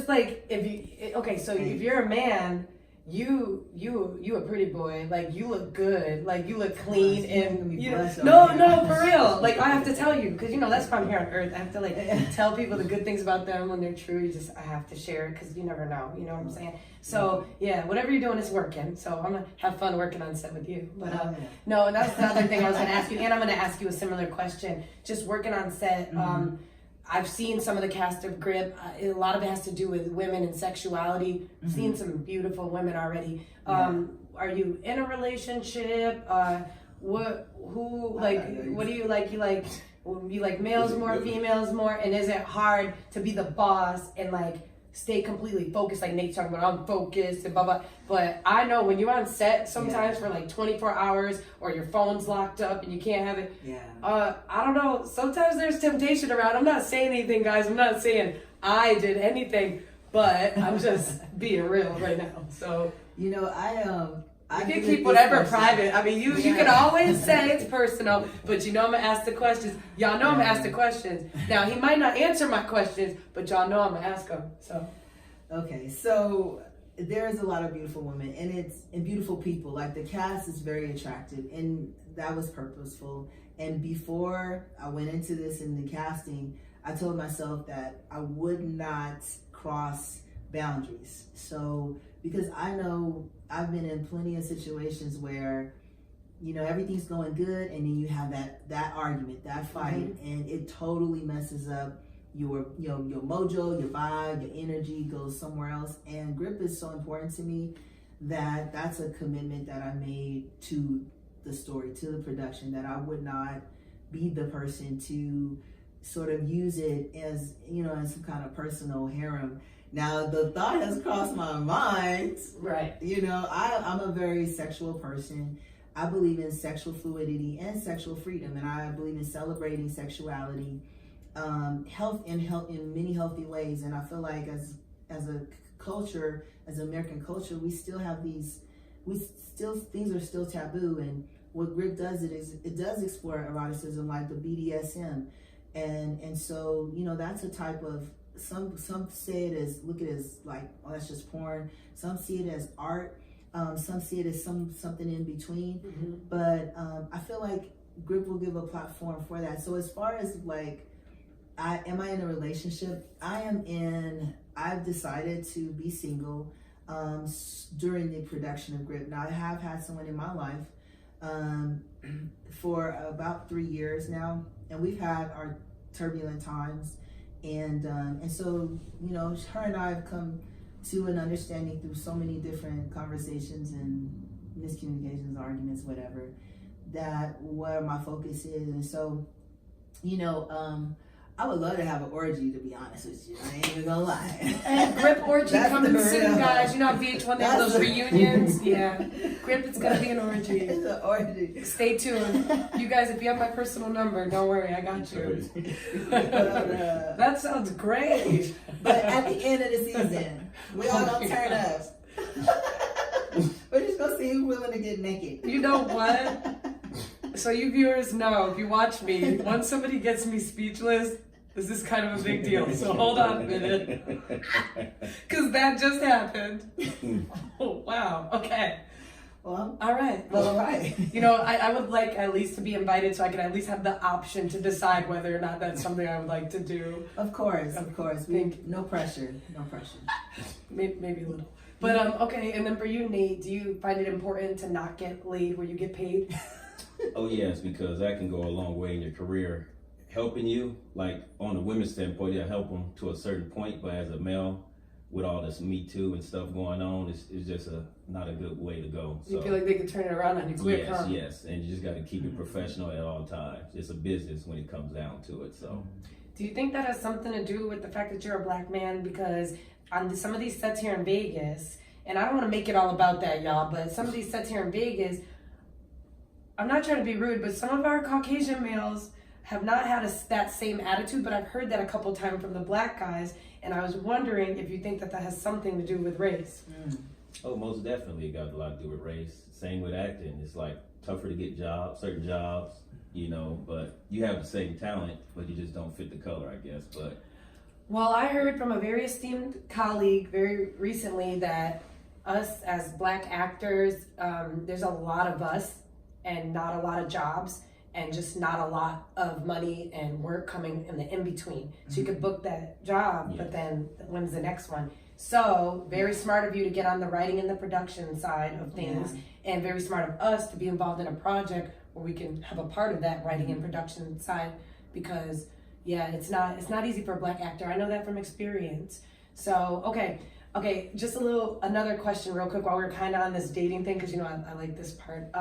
just like if you're a man, you a pretty boy. Like you look good. Like you look clean and no for real. Like I have to tell you because that's why I'm here on Earth. I have to like tell people the good things about them when they're true. I have to share it because you never know. You know what I'm saying? So yeah, whatever you're doing is working. So I'm gonna have fun working on set with you. But no, that's the other thing I was gonna ask you, and I'm gonna ask you a similar question. Just working on set. I've seen some of the cast of Grip. A lot of it has to do with women and sexuality. I've seen some beautiful women already. Are you in a relationship? What do you like? You like males more, females more? And is it hard to be the boss and like stay completely focused? Like Nate's talking about, I'm focused and blah, blah. But I know when you're on set sometimes for like 24 hours or your phone's locked up and you can't have it. I don't know. Sometimes there's temptation around. I'm not saying anything, guys. I'm not saying I did anything, but I'm just being real right now. So, I can keep whatever private. I mean, you can always say it's personal, but I'm going to ask the questions. Y'all know I'm going to ask the questions. Now, he might not answer my questions, but y'all know I'm going to ask them. So. Okay, so there's a lot of beautiful women and beautiful people. Like the cast is very attractive and that was purposeful. And before I went into this in the casting, I told myself that I would not cross boundaries. So, because I know I've been in plenty of situations where, everything's going good and then you have that argument, that fight, and it totally messes up your mojo, your vibe, your energy goes somewhere else. And Grip is so important to me that that's a commitment that I made to the story, to the production, that I would not be the person to sort of use it as, as some kind of personal harem. Now, the thought has crossed my mind. Right. I'm a very sexual person. I believe in sexual fluidity and sexual freedom, and I believe in celebrating sexuality, health in many healthy ways. And I feel like as a culture, as American culture, we still have things are still taboo. And what Grip does it does explore eroticism, like the BDSM, and so that's a type of. Some say it as, look at it as like, oh, that's just porn. Some see it as art. Some see it as something in between. But I feel like Grip will give a platform for that. So as far as like, am I in a relationship? I've decided to be single during the production of Grip. Now I have had someone in my life for about 3 years now, and we've had our turbulent times. And so, her and I have come to an understanding through so many different conversations and miscommunications, arguments, whatever, that where my focus is. And so, I would love to have an orgy, to be honest with you. I ain't even gonna lie. And Grip orgy coming soon, guys. On VH1 they have those reunions. Yeah. Grip, it's gonna be an orgy. It's an orgy. Stay tuned. You guys, if you have my personal number, don't worry, I got you. That sounds great. But at the end of the season, we all gonna turn up. We're just gonna see who's willing to get naked. You know what? So you viewers know, if you watch me, once somebody gets me speechless, this is kind of a big deal. So hold on a minute. Because that just happened. Oh, wow. Okay. Well, all right. Well, all right. I would like at least to be invited so I can at least have the option to decide whether or not that's something I would like to do. Of course. No pressure. No pressure. Maybe a little. But, okay. And then for you, Nate, do you find it important to not get laid where you get paid? Oh, yes, because that can go a long way in your career. Helping you, like on the women's standpoint, it'll help them to a certain point. But as a male, with all this Me Too and stuff going on, it's just not a good way to go. So, you feel like they can turn it around on you quick, huh? Yes, and you just got to keep it professional at all times. It's a business when it comes down to it. So, do you think that has something to do with the fact that you're a black man? Because on some of these sets here in Vegas, and I don't want to make it all about that, y'all, but some of these sets here in Vegas, I'm not trying to be rude, but some of our Caucasian males have not had that same attitude, but I've heard that a couple times from the black guys, and I was wondering if you think that has something to do with race. Oh, most definitely it got a lot to do with race. Same with acting. It's like tougher to get certain jobs, but you have the same talent, but you just don't fit the color, I guess. But Well, I heard from a very esteemed colleague very recently that us as Black actors, there's a lot of us and not a lot of jobs and just not a lot of money and work coming in the in-between. So you could book that job, but then when's the next one? So very smart of you to get on the writing and the production side of things, and very smart of us to be involved in a project where we can have a part of that writing and production side, because it's not easy for a Black actor. I know that from experience. So okay, just another question real quick while we're kind of on this dating thing, because I like this part.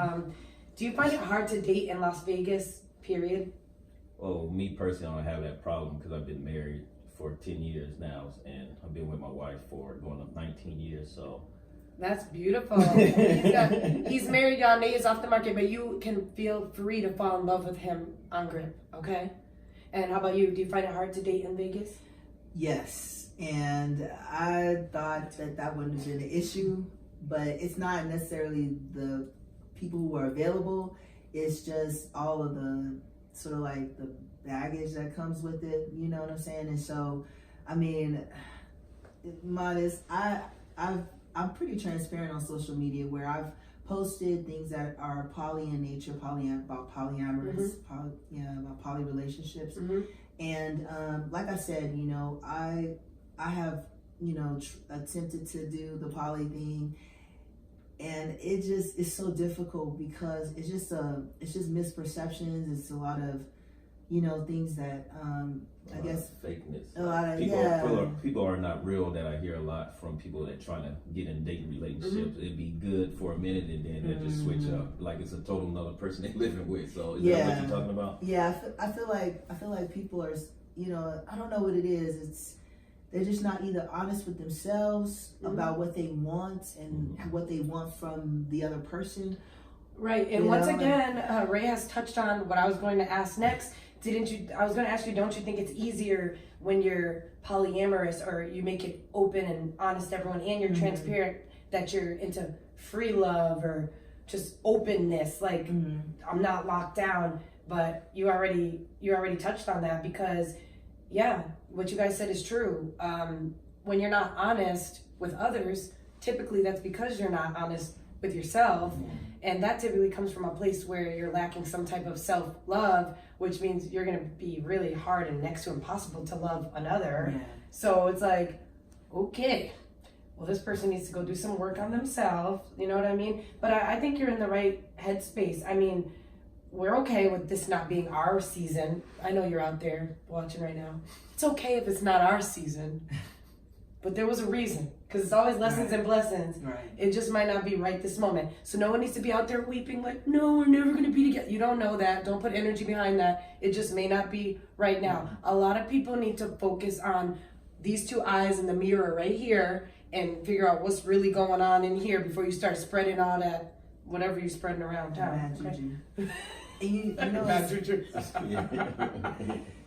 Do you find it hard to date in Las Vegas, period? Well, me personally, I don't have that problem because I've been married for 10 years now, and I've been with my wife for going up 19 years, so. That's beautiful. He's married, y'all. Nate is off the market, but you can feel free to fall in love with him on Grip, okay? And how about you? Do you find it hard to date in Vegas? Yes, and I thought that wouldn't have been an issue, but it's not necessarily the people who are available. It's just all of the sort of like the baggage that comes with it, you know what I'm saying? And so, I mean, modest, I'm pretty transparent on social media, where I've posted things that are poly in nature, about polyamorous, about poly relationships. And like I said, I have attempted to do the poly thing, and it's so difficult because it's just misperceptions. It's a lot of things that I guess fakeness. A lot of People are not real, that I hear a lot from people that trying to get in dating relationships. It'd be good for a minute and then they just switch up, like it's a total another person they're living with. So is that what you're talking about? Yeah, I feel like people are, I don't know what it is. They're just not either honest with themselves about what they want and what they want from the other person. Right, and once again, Ray has touched on what I was going to ask next. I was going to ask you, don't you think it's easier when you're polyamorous, or you make it open and honest to everyone, and you're transparent, that you're into free love or just openness, like I'm not locked down? But you already touched on that, because what you guys said is true. When you're not honest with others, typically that's because you're not honest with yourself. And that typically comes from a place where you're lacking some type of self-love, which means you're going to be really hard and next to impossible to love another. So it's like, okay, well, this person needs to go do some work on themselves. You know what I mean? But I think you're in the right headspace. I mean, we're okay with this not being our season. I know you're out there watching right now. It's okay if it's not our season. But there was a reason, because it's always lessons and blessings. It just might not be right this moment. So no one needs to be out there weeping like, no, we're never going to be together. You don't know that. Don't put energy behind that. It just may not be right now. A lot of people need to focus on these two eyes in the mirror right here and figure out what's really going on in here before you start spreading all that, whatever you're spreading around town. And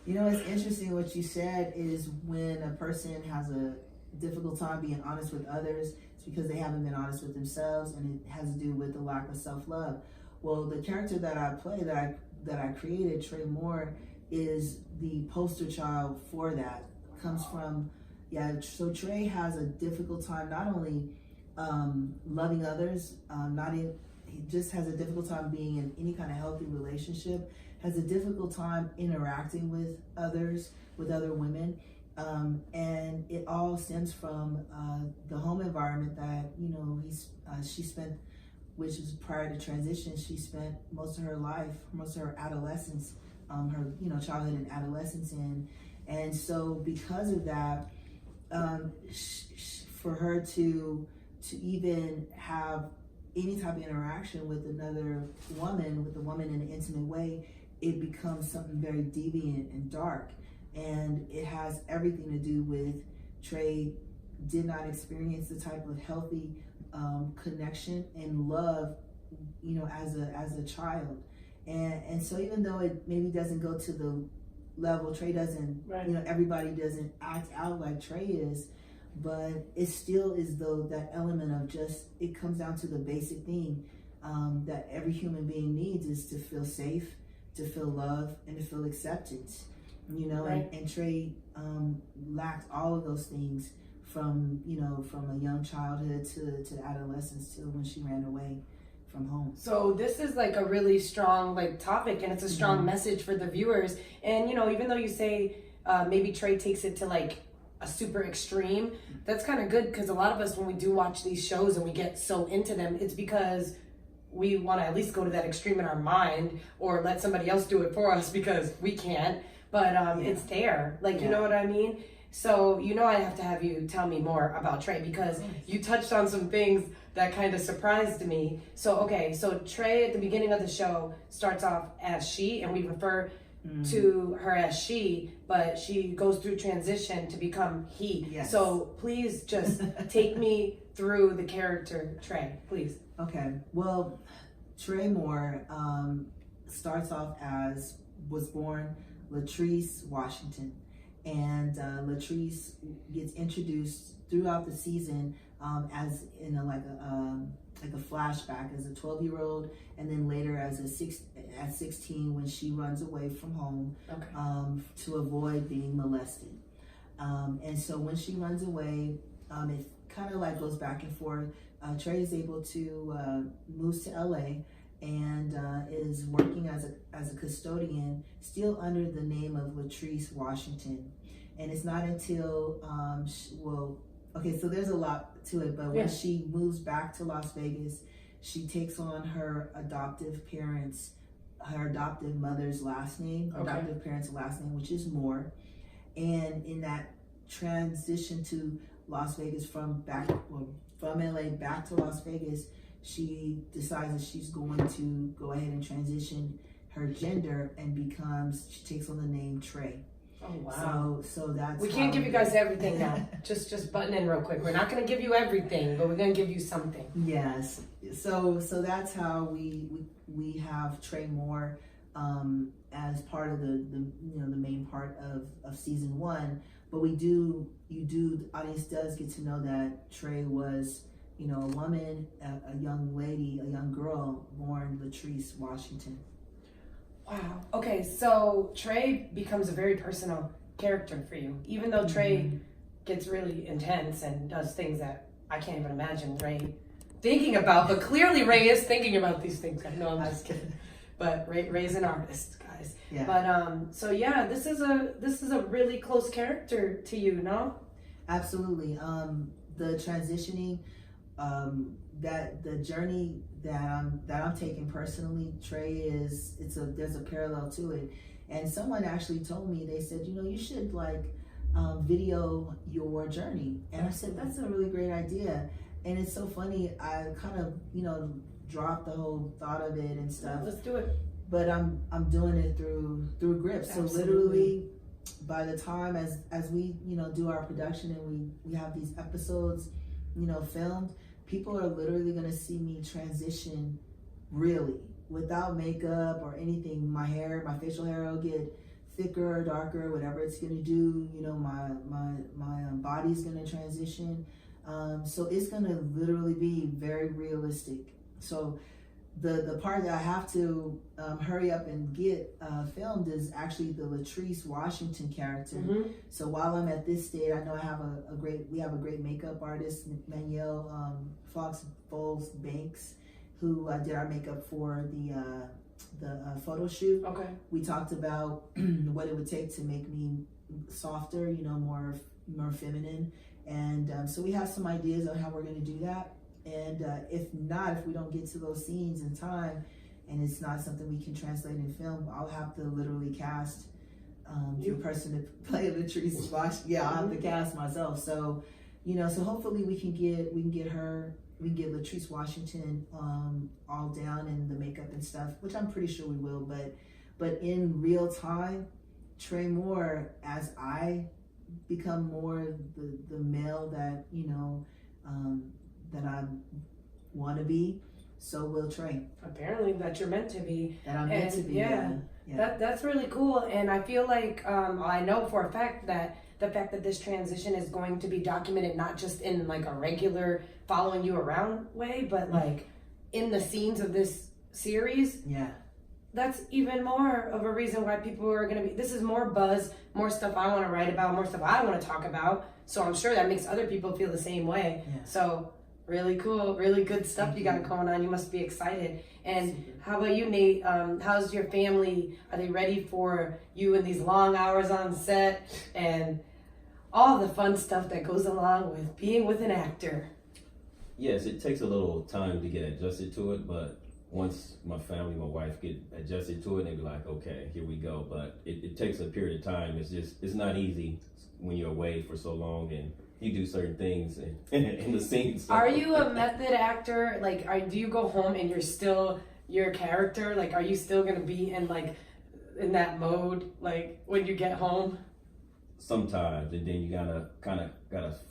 it's interesting what you said is when a person has a difficult time being honest with others, it's because they haven't been honest with themselves, and it has to do with the lack of self-love. Well, the character that I play, that I created, Trey Moore, is the poster child for that. Comes from, so Trey has a difficult time not only loving others, he just has a difficult time being in any kind of healthy relationship, has a difficult time interacting with others, with other women. And it all stems from the home environment that she spent, which was prior to transition. She spent most of her life, most of her adolescence, her childhood and adolescence in, and so because of that, for her to even have any type of interaction with another woman, with a woman in an intimate way, it becomes something very deviant and dark. And it has everything to do with Trey did not experience the type of healthy connection and love, as a child. And so even though it maybe doesn't go to the level, Trey doesn't, everybody doesn't act out like Trey is, but it still is though that element of just, it comes down to the basic thing that every human being needs, is to feel safe, to feel love, and to feel acceptance. you know, Right. and Trey lacked all of those things from, you know, from a young childhood to adolescence to when she ran away from home. So this is like a really strong like topic, and it's a strong Mm-hmm. message for the viewers. And you know, even though you say maybe Trey takes it to like a super extreme, that's kind of good, because a lot of us, when we do watch these shows and we get so into them, it's because we want to at least go to that extreme in our mind, or let somebody else do it for us because we can't. But it's there, like, you know what I mean? So, you know, I have to have you tell me more about Trey, because you touched on some things that kind of surprised me. So, okay, so Trey at the beginning of the show starts off as she, and we refer to her as she, but she goes through transition to become he. Yes. So please just take me through the character Trey, please. Okay, well, Trey Moore starts off was born Latrice Washington, and Latrice gets introduced throughout the season as in like a flashback as a 12-year-old, and then later as at 16 when she runs away from home to avoid being molested. And so when she runs away, it kind of like goes back and forth. Trey is able to moves to LA and is working as a custodian, still under the name of Latrice Washington. And it's not until so there's a lot to it, but when she moves back to Las Vegas, she takes on her adoptive mother's last name, adoptive parents' last name, which is Moore. And in that transition to Las Vegas from LA back to Las Vegas, she decides that she's going to go ahead and transition her gender and she takes on the name Trey. Oh wow! So that's we can't give you guys everything now. just button in real quick. We're not going to give you everything, but we're going to give you something. Yes. So that's how we have Trey Moore as part of the main part of season 1. But the audience does get to know that Trey was, you know, a woman, a young lady, a young girl born Latrice Washington. Wow. Okay, so Trey becomes a very personal character for you. Even though Trey gets really intense and does things that I can't even imagine Ray thinking about, but clearly Ray is thinking about these things. No, I'm just kidding. But Ray's an artist, guys. Yeah. But so yeah, this is a really close character to you, no? Absolutely. The transitioning, that the journey that I'm taking personally, Trey there's a parallel to it. And someone actually told me, they said, you know, you should video your journey. And I said, that's a really great idea. And it's so funny, I kind of, you know, dropped the whole thought of it and stuff. Let's do it. But I'm doing it through Grips. So literally, by the time as we, you know, do our production and we have these episodes, you know, filmed, people are literally gonna see me transition really without makeup or anything. My facial hair will get thicker or darker, whatever it's gonna do. You know, my body's gonna transition. So it's gonna literally be very realistic. So the part that I have to hurry up and get filmed is actually the Latrice Washington character. So while I'm at this stage, I know we have a great makeup artist, Manuel Fox Bowles Banks, who did our makeup for the photo shoot. Okay. We talked about what it would take to make me softer, you know, more feminine, and so we have some ideas on how we're going to do that. And if we don't get to those scenes in time, and it's not something we can translate in film, I'll have to literally cast the person to play Latrice Washington. Yeah, I'll have to cast myself. So, you know, so hopefully we can get Latrice Washington all down in the makeup and stuff, which I'm pretty sure we will. But in real time, Trey Moore, as I become more the male that, you know, that I want to be, so will Trey. Apparently that you're meant to be. That I'm meant to be. Yeah. That's really cool. And I feel like I know for a fact that the fact that this transition is going to be documented not just in like a regular following you around way, but like in the scenes of this series. Yeah. that's even more of a reason why people are going to be, this is more buzz, more stuff I want to write about, more stuff I want to talk about. So I'm sure that makes other people feel the same way. Yeah. So really cool, really good stuff you got going on. You must be excited. And how about you, Nate? How's your family? Are they ready for you in these long hours on set and all the fun stuff that goes along with being with an actor? Yes, it takes a little time to get adjusted to it, but once my family, my wife get adjusted to it, they be like, okay, here we go. But it takes a period of time. It's not easy when you're away for so long and you do certain things in the scenes. Are you a method actor? Like, do you go home and you're still your character? Like, are you still gonna be in that mode, like when you get home? Sometimes, and then you gotta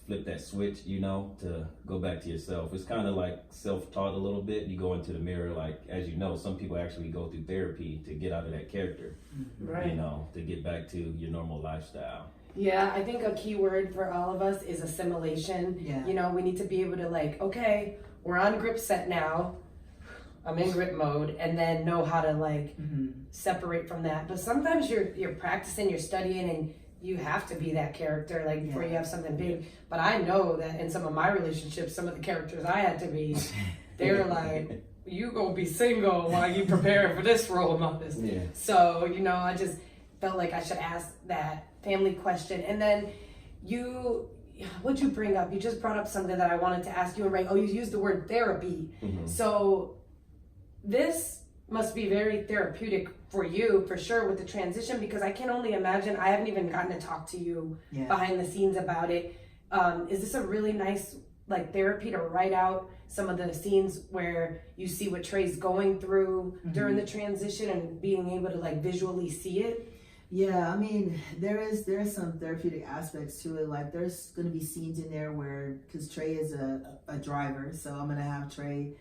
flip that switch, to go back to yourself. It's kind of like self-taught a little bit. You go into the mirror, like, as you know, some people actually go through therapy to get out of that character, right? To get back to your normal lifestyle. Yeah, I think a key word for all of us is assimilation. Yeah. We need to be able to okay, we're on grip set now. I'm in grip mode, and then know how to separate from that. But sometimes you're practicing, you're studying, and you have to be that character before you have something big. But I know that in some of my relationships, some of the characters I had to be, they're like, you gonna be single while you prepare for this role model. Yeah. So, I just felt like I should ask that family question. And then what'd you bring up? You just brought up something that I wanted to ask you, and you used the word therapy. Mm-hmm. So this must be very therapeutic for you, for sure, with the transition, because I can only imagine. I haven't even gotten to talk to you behind the scenes about it. Is this a really nice therapy to write out some of the scenes where you see what Trey's going through during the transition and being able to visually see it? Yeah, I mean, there's some therapeutic aspects to it. There's going to be scenes in there because Trey is a driver, so I'm going to have Trey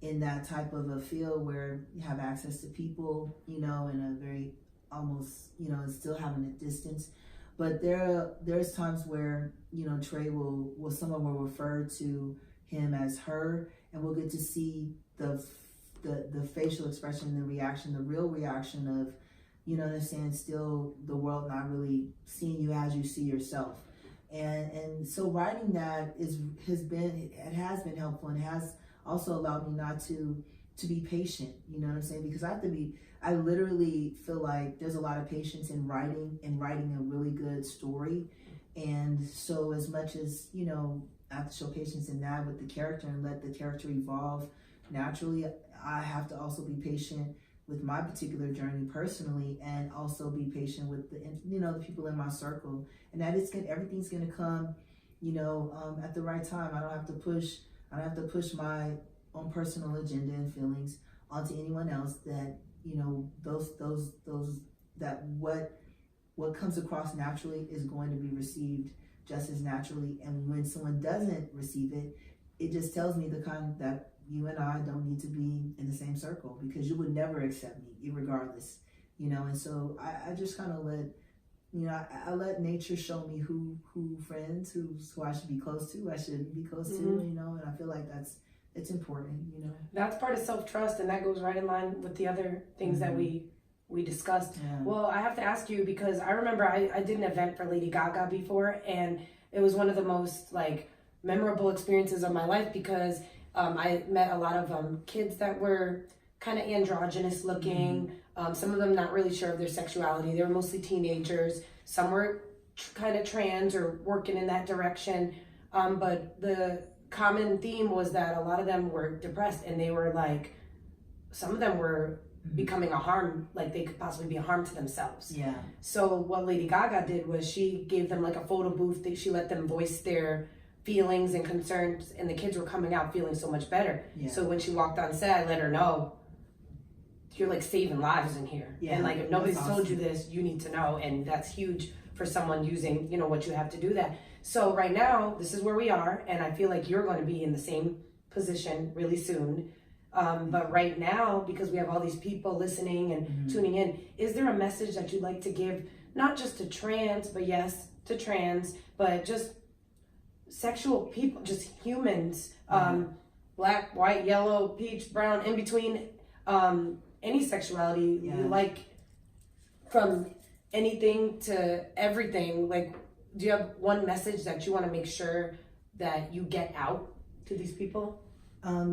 in that type of a field where you have access to people, in a very almost, still having a distance. But there's times where, Trey someone will refer to him as her, and we'll get to see the facial expression, the reaction, the real reaction of, still the world not really seeing you as you see yourself. And so writing that has been helpful, and has also allowed me not to be patient, because I literally feel like there's a lot of patience in writing a really good story. And so as much as, I have to show patience in that with the character and let the character evolve naturally, I have to also be patient with my particular journey personally, and also be patient with the people in my circle, and that everything's gonna come, at the right time. I don't have to push my own personal agenda and feelings onto anyone else. That that what comes across naturally is going to be received just as naturally. And when someone doesn't receive it, it just tells me that you and I don't need to be in the same circle, because you would never accept me regardless, and so I just kind of I let nature show me who friends, who I should be close to, I shouldn't be close to, and I feel like it's important, That's part of self-trust, and that goes right in line with the other things that we discussed. Yeah. Well, I have to ask you, because I remember I did an event for Lady Gaga before, and it was one of the most memorable experiences of my life, because I met a lot of kids that were kind of androgynous looking. Some of them not really sure of their sexuality. They were mostly teenagers. Some were kind of trans or working in that direction. But the common theme was that a lot of them were depressed, and they were some of them were becoming a harm, they could possibly be a harm to themselves. Yeah. So what Lady Gaga did was she gave them a photo booth that she let them voice their feelings and concerns, and the kids were coming out feeling so much better. Yeah. So when she walked on set, I let her know, you're saving lives in here. Yeah, And if nobody's that's told you awesome. this, you need to know. And that's huge for someone using, what you have to do that. So right now, this is where we are, and I feel like you're going to be in the same position really soon. But right now, because we have all these people listening and tuning in, is there a message that you'd like to give, not just to trans, but yes, to trans, but just sexual people, just humans, black, white, yellow, peach, brown, in between, any sexuality, Yeah. like from anything to everything. Like, do you have one message that you want to make sure that you get out to these people?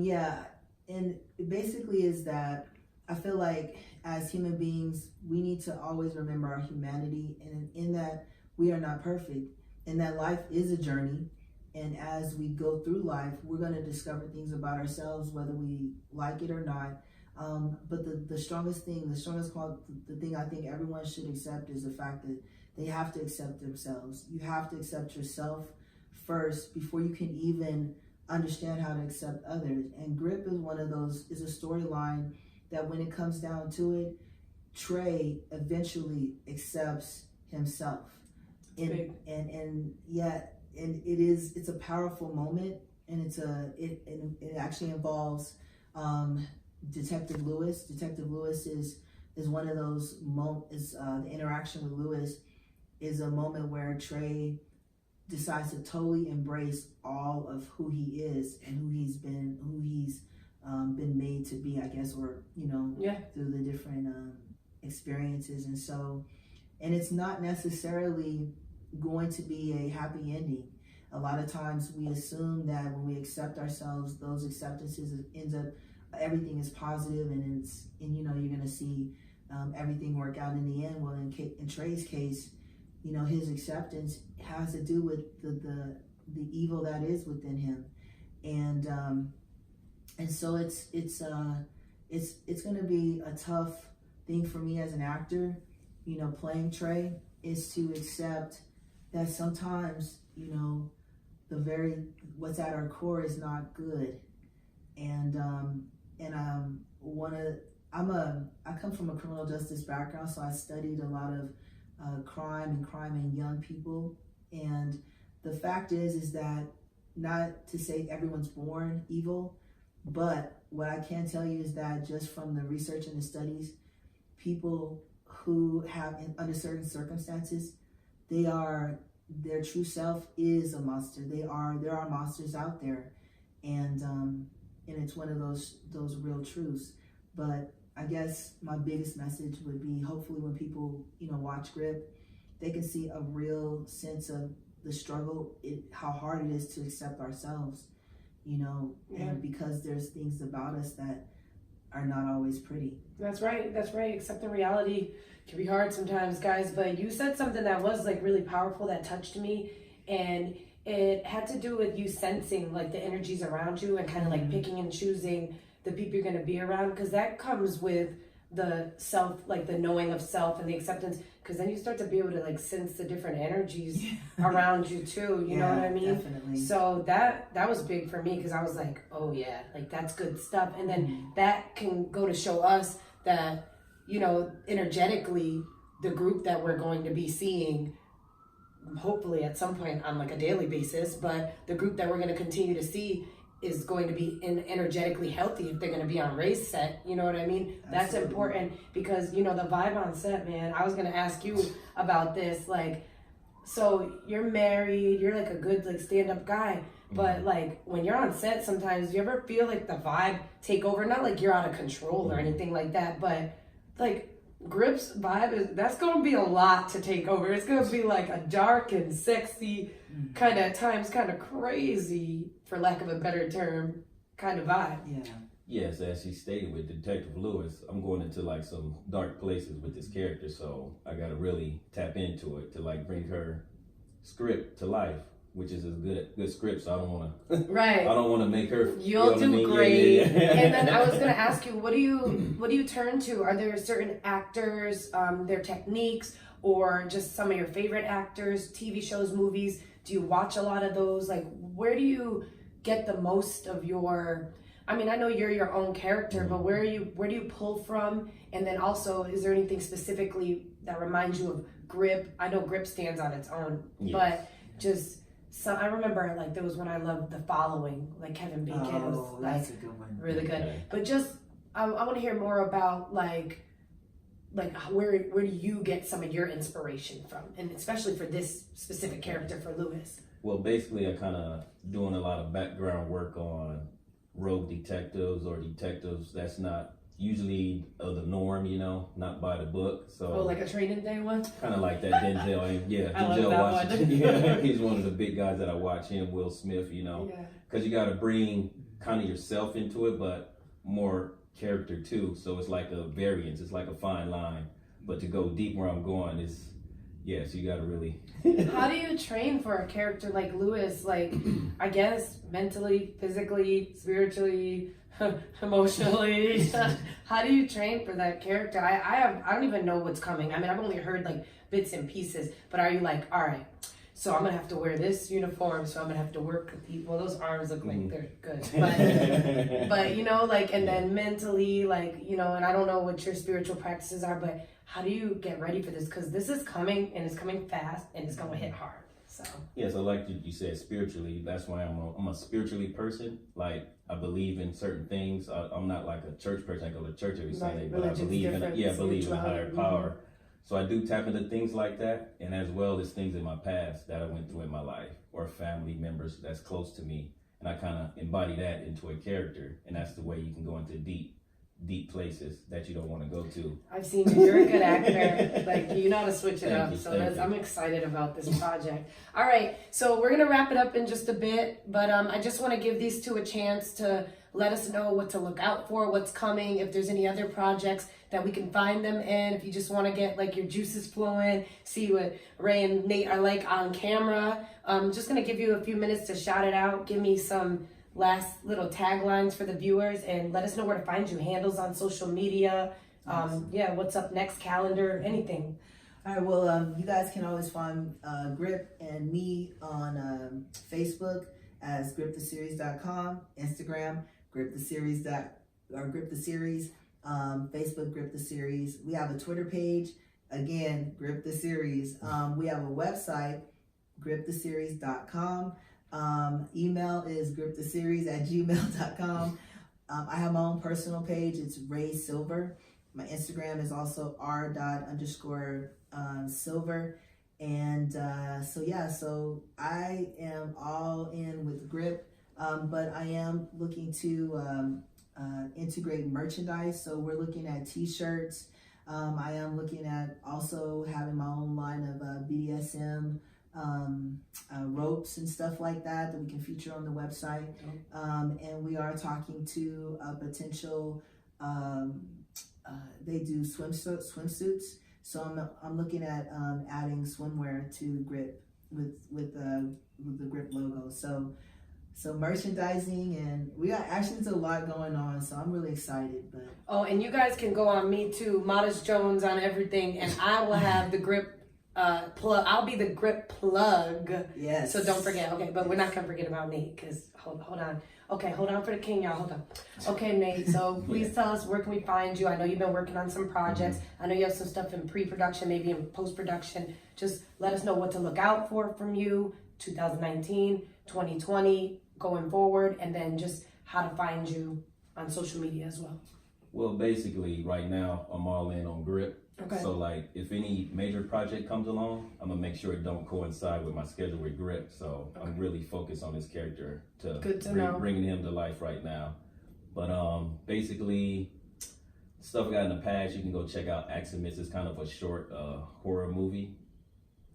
Yeah, and it basically is that I feel like as human beings, we need to always remember our humanity, and in that we are not perfect, and that life is a journey. And as we go through life, we're going to discover things about ourselves, whether we like it or not. But the strongest thing, the thing I think everyone should accept is the fact that they have to accept themselves. You have to accept yourself first before you can even understand how to accept others. And GRIP is a storyline that when it comes down to it, Trey eventually accepts himself. And it's a powerful moment, and it actually involves Detective Lewis. Detective Lewis is one of those the interaction with Lewis is a moment where Trey decides to totally embrace all of who he is and who he's been made to be, I guess, or through the different experiences. And it's not necessarily going to be a happy ending. A lot of times we assume that when we accept ourselves, those acceptances ends up everything is positive, and you're going to see everything work out in the end. Well, in Trey's case, his acceptance has to do with the evil that is within him, and so it's going to be a tough thing for me as an actor, playing Trey, is to accept that sometimes what's at our core is not good, and I come from a criminal justice background, so I studied a lot of crime in young people. And the fact is that, not to say everyone's born evil, but what I can tell you is that just from the research and the studies, people who have, under certain circumstances, their true self is a monster. There are monsters out there, and it's one of those real truths. But I guess my biggest message would be, hopefully when people watch GRIP, they can see a real sense of the struggle, how hard it is to accept ourselves, and because there's things about us that are not always pretty. That's right. Accepting reality can be hard sometimes, guys. But you said something that was like really powerful, that touched me, and it had to do with you sensing like the energies around you and kind of like picking and choosing the people you're going to be around, because that comes with the self, like the knowing of self and the acceptance, because then you start to be able to like sense the different energies around you too, you know what I mean? Definitely. So that was big for me, because I was like, oh yeah, like that's good stuff. And then that can go to show us that, energetically, the group that we're going to be seeing, hopefully at some point on like a daily basis, but the group that we're going to continue to see is going to be energetically healthy if they're going to be on Ray's set, you know what I mean? Absolutely. That's important, because the vibe on set, man. I was going to ask you about this, like, so you're married, you're like a good like stand-up guy, but like when you're on set, sometimes you ever feel like the vibe take over? Not like you're out of control or anything like that, but like GRIP's vibe that's gonna be a lot to take over. It's gonna be like a dark and sexy, kind of at times kind of crazy, for lack of a better term, kind of vibe. Yeah. Yes, as he stated with Detective Lewis, I'm going into like some dark places with this character, so I got to really tap into it to like bring her script to life, which is a good script. So I don't want to. Right. I don't want to make her. You'll do great. Yeah. And then I was gonna ask you, what do you turn to? Are there certain actors, their techniques, or just some of your favorite actors, TV shows, movies? Do you watch a lot of those? Like, where do you get the most of your? I mean, I know you're your own character, but where do you pull from? And then also, is there anything specifically that reminds you of GRIP? I know GRIP stands on its own, but just I remember like there was one I loved, The Following, like Kevin Bacon. Oh, was like that's a good one. really good. Okay. But just I want to hear more about like where do you get some of your inspiration from, and especially for this specific character, for Lewis? Well, basically, I kind of doing a lot of background work on rogue detectives or detectives that's not usually of the norm, you know, not by the book. So Oh, like a training day one? kind of like that Denzel. And yeah, I love Denzel that Washington. one. Yeah, he's one of the big guys that I watch. Him, Will Smith. You know, Yeah. because you got to bring kind of yourself into it, but more character too. So it's like a variance. It's like a fine line. But to go deep where I'm going is, yeah. So you got to really. How do you train for a character like Lewis? Like, I guess mentally, physically, spiritually, emotionally. How do you train for that character? I don't even know what's coming. I mean, I've only heard like bits and pieces. But are you like, all right, so I'm gonna have to wear this uniform, so I'm gonna have to work with people. Those arms look like they're good, but you know, like, and then mentally, like, you know, and I don't know what your spiritual practices are, but how do you get ready for this? Because this is coming, and it's coming fast, and it's gonna hit hard. So Yeah, so like you said, spiritually, that's why I'm a spiritually person. Like, I believe in certain things. I'm not like a church person. I go to church every Sunday, but I Religion's believe in different, I believe in a higher spirituality. power. So I do tap into things like that, and as well as things in my past that I went through in my life, or family members that's close to me, and I kind of embody that into a character, and that's the way you can go into deep places that you don't want to go to. I've seen you. You're a good actor. Like, you know how to switch it Thank up. you, So thank you. I'm excited about this project. All right, so we're gonna wrap it up in just a bit, but I just want to give these two a chance to let us know what to look out for, what's coming, if there's any other projects that we can find them in. If you just want to get like your juices flowing, see what Ray and Nate are like on camera. Just gonna give you a few minutes to shout it out. Give me some last little taglines for the viewers, and let us know where to find you. Handles on social media. Yeah, what's up next, calendar, anything. All right, well, you guys can always find Grip and me on Facebook as griptheseries.com, Instagram, griptheseries. Facebook, Grip the Series. We have a Twitter page, again, Grip the Series. We have a website, griptheseries.com. Email is griptheseries@gmail.com. I have my own personal page. It's Ray Silver. My Instagram is also r._silver. And so I am all in with Grip, but I am looking to integrate merchandise. So we're looking at t-shirts. I am looking at also having my own line of BDSM ropes and stuff like that we can feature on the website. And we are talking to a potential, they do swimsuits. So I'm looking at adding swimwear to Grip with the Grip logo. So merchandising, and we got actually there's a lot going on. So I'm really excited. But Oh, and you guys can go on me too, Modest Jones on everything, and I will have the Grip plug. I'll be the Grip plug. yes. So don't forget. Okay, but we're not gonna forget about Nate, because hold on. Okay, hold on for the king, y'all. Hold on. Okay, Nate. So please tell us, where can we find you? I know you've been working on some projects. I know you have some stuff in pre-production, maybe in post-production. Just let us know what to look out for from you. 2019, 2020, going forward, and then just how to find you on social media as well. Well, basically, right now I'm all in on Grip. Okay. So like, if any major project comes along, I'm gonna make sure it don't coincide with my schedule with Grip. So I'm really focused on this character Good to know. bringing him to life right now. But basically, stuff I got in the past, you can go check out Aximus. It's kind of a short horror movie.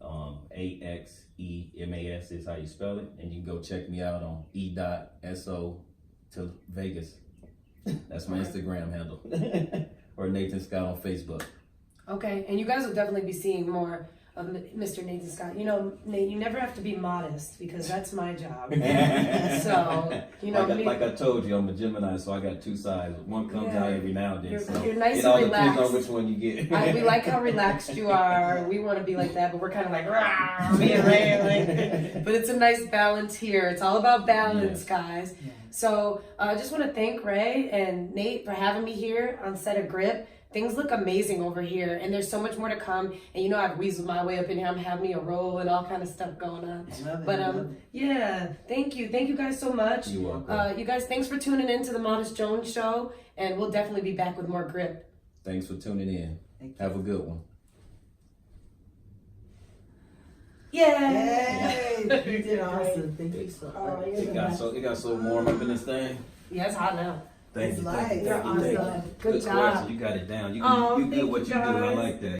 AXEMAS is how you spell it, and you can go check me out on E.SO to Vegas. That's my Instagram handle, or Nathan Scott on Facebook. Okay, and you guys will definitely be seeing more of Mr. Nathan Scott. You know, Nate, you never have to be modest, because that's my job. So, you know, like I told you, I'm a Gemini, so I got two sides. One comes out every now and then. You're nice it and all relaxed. depends on which one you get. We like how relaxed you are. We want to be like that, but we're kind of like, rah, me and Ray, like, but it's a nice balance here. It's all about balance, guys. Yeah. So I just want to thank Ray and Nate for having me here on set of Grip. Things look amazing over here, and there's so much more to come. And you know, I've weaseled my way up in here. I'm having me a roll and all kind of stuff going on. Love it, But love it. yeah, thank you guys so much. You're welcome. You guys, thanks for tuning in to the Modest Jones Show, and we'll definitely be back with more Grip. Thanks for tuning in. Thank you. Have a good one. Yay! You did awesome. Thank you so much. Oh, you're It the got best. so warm up in this thing. Yeah, it's hot now. Thank It's you. life. You're Thank you. awesome. Good Good job. question. You got it down. You Oh, good thank what you you do. I guys. like that.